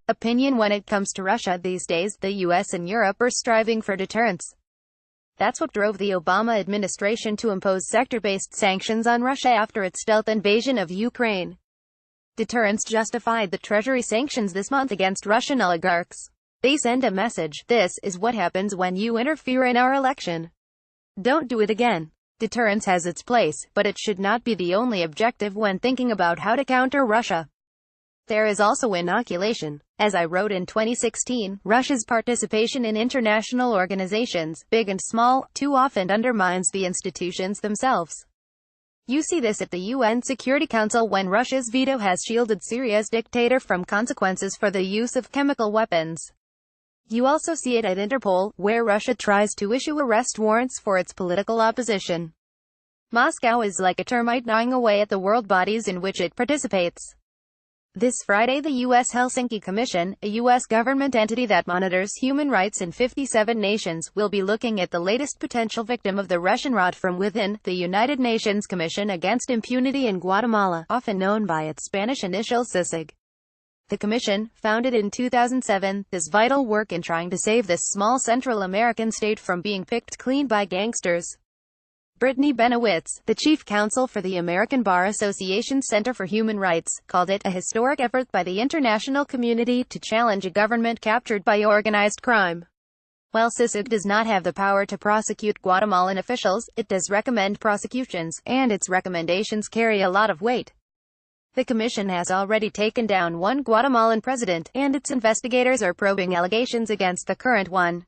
opinion when it comes to Russia these days. The US and Europe are striving for deterrence. That's what drove the Obama administration to impose sector-based sanctions on Russia after its stealth invasion of Ukraine. Deterrence justified the Treasury sanctions this month against Russian oligarchs. They send a message: this is what happens when you interfere in our election. Don't do it again. Deterrence has its place, but it should not be the only objective when thinking about how to counter Russia. There is also inoculation. As I wrote in 2016, Russia's participation in international organizations, big and small, too often undermines the institutions themselves. You see this at the UN Security Council when Russia's veto has shielded Syria's dictator from consequences for the use of chemical weapons. You also see it at Interpol, where Russia tries to issue arrest warrants for its political opposition. Moscow is like a termite gnawing away at the world bodies in which it participates. This Friday, the U.S. Helsinki Commission, a U.S. government entity that monitors human rights in 57 nations, will be looking at the latest potential victim of the Russian rot from within, the United Nations Commission Against Impunity in Guatemala, often known by its Spanish initial CICIG. The commission, founded in 2007, does vital work in trying to save this small Central American state from being picked clean by gangsters. Brittany Benowitz, the chief counsel for the American Bar Association's Center for Human Rights, called it a historic effort by the international community to challenge a government captured by organized crime. While CICIG does not have the power to prosecute Guatemalan officials, it does recommend prosecutions, and its recommendations carry a lot of weight. The commission has already taken down one Guatemalan president, and its investigators are probing allegations against the current one.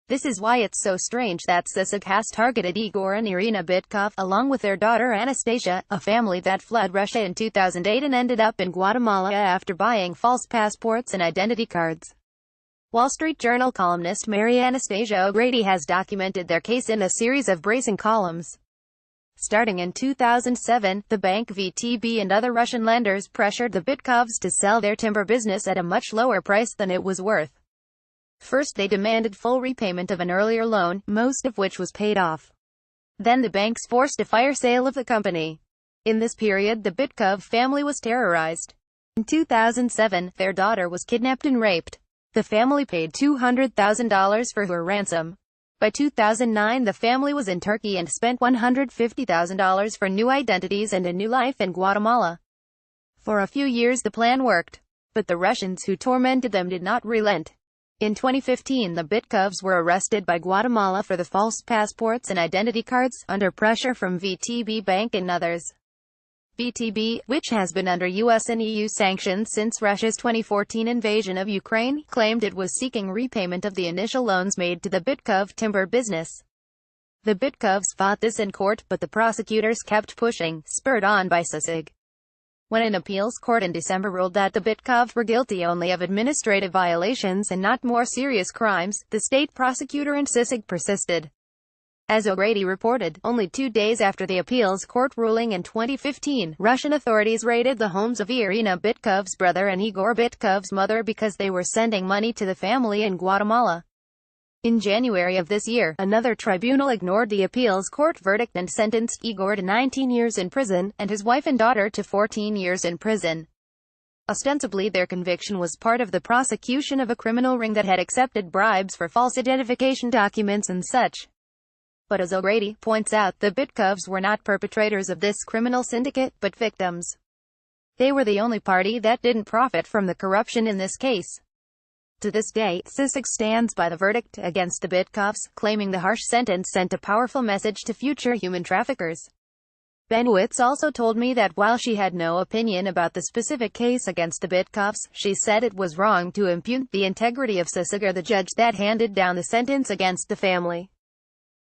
This is why it's so strange that CICIG has targeted Igor and Irina Bitkov, along with their daughter Anastasia, a family that fled Russia in 2008 and ended up in Guatemala after buying false passports and identity cards. Wall Street Journal columnist Mary Anastasia O'Grady has documented their case in a series of bracing columns. Starting in 2007, the bank VTB and other Russian lenders pressured the Bitkovs to sell their timber business at a much lower price than it was worth. First they demanded full repayment of an earlier loan, most of which was paid off. Then the banks forced a fire sale of the company. In this period the Bitkov family was terrorized. In 2007, their daughter was kidnapped and raped. The family paid $200,000 for her ransom. By 2009 the family was in Turkey and spent $150,000 for new identities and a new life in Guatemala. For a few years the plan worked. But the Russians who tormented them did not relent. In 2015 the Bitkovs were arrested by Guatemala for the false passports and identity cards, under pressure from VTB Bank and others. VTB, which has been under US and EU sanctions since Russia's 2014 invasion of Ukraine, claimed it was seeking repayment of the initial loans made to the Bitkov timber business. The Bitkovs fought this in court, but the prosecutors kept pushing, spurred on by CICIG. When an appeals court in December ruled that the Bitkovs were guilty only of administrative violations and not more serious crimes, the state prosecutor and CICIG persisted. As O'Grady reported, only 2 days after the appeals court ruling in 2015, Russian authorities raided the homes of Irina Bitkov's brother and Igor Bitkov's mother because they were sending money to the family in Guatemala. In January of this year, another tribunal ignored the appeals court verdict and sentenced Igor to 19 years in prison, and his wife and daughter to 14 years in prison. Ostensibly their conviction was part of the prosecution of a criminal ring that had accepted bribes for false identification documents and such. But as O'Grady points out, the Bitkovs were not perpetrators of this criminal syndicate, but victims. They were the only party that didn't profit from the corruption in this case. To this day, CICIG stands by the verdict against the Bitkovs, claiming the harsh sentence sent a powerful message to future human traffickers. Benowitz also told me that while she had no opinion about the specific case against the Bitkovs, she said it was wrong to impugn the integrity of CICIG or the judge that handed down the sentence against the family.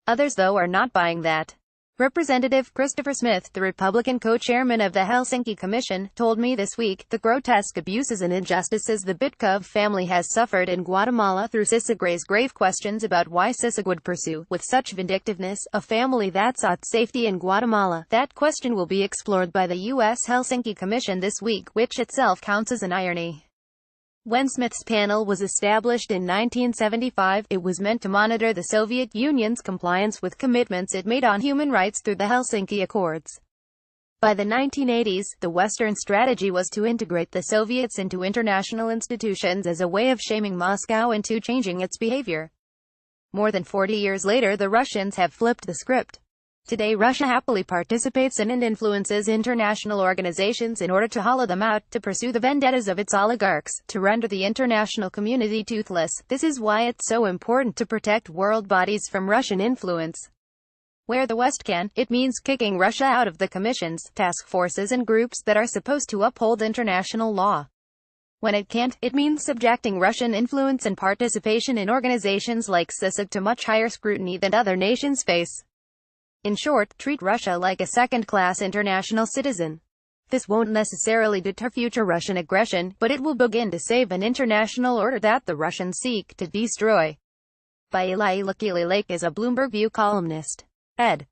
Others, though, are not buying that. Representative Christopher Smith, the Republican co-chairman of the Helsinki Commission, told me this week, the grotesque abuses and injustices the Bitkov family has suffered in Guatemala through CICIG raise grave questions about why CICIG would pursue, with such vindictiveness, a family that sought safety in Guatemala. That question will be explored by the U.S. Helsinki Commission this week, which itself counts as an irony. When Smith's panel was established in 1975, it was meant to monitor the Soviet Union's compliance with commitments it made on human rights through the Helsinki Accords. By the 1980s, the Western strategy was to integrate the Soviets into international institutions as a way of shaming Moscow into changing its behavior. More than 40 years later, the Russians have flipped the script. Today, Russia happily participates in and influences international organizations in order to hollow them out, to pursue the vendettas of its oligarchs, to render the international community toothless. This is why it's so important to protect world bodies from Russian influence. Where the West can, it means kicking Russia out of the commissions, task forces and groups that are supposed to uphold international law. When it can't, it means subjecting Russian influence and participation in organizations like CISA to much higher scrutiny than other nations face. In short, treat Russia like a second-class international citizen. This won't necessarily deter future Russian aggression, but it will begin to save an international order that the Russians seek to destroy. By Eli Lake. Eli Lake is a Bloomberg View columnist. Ed.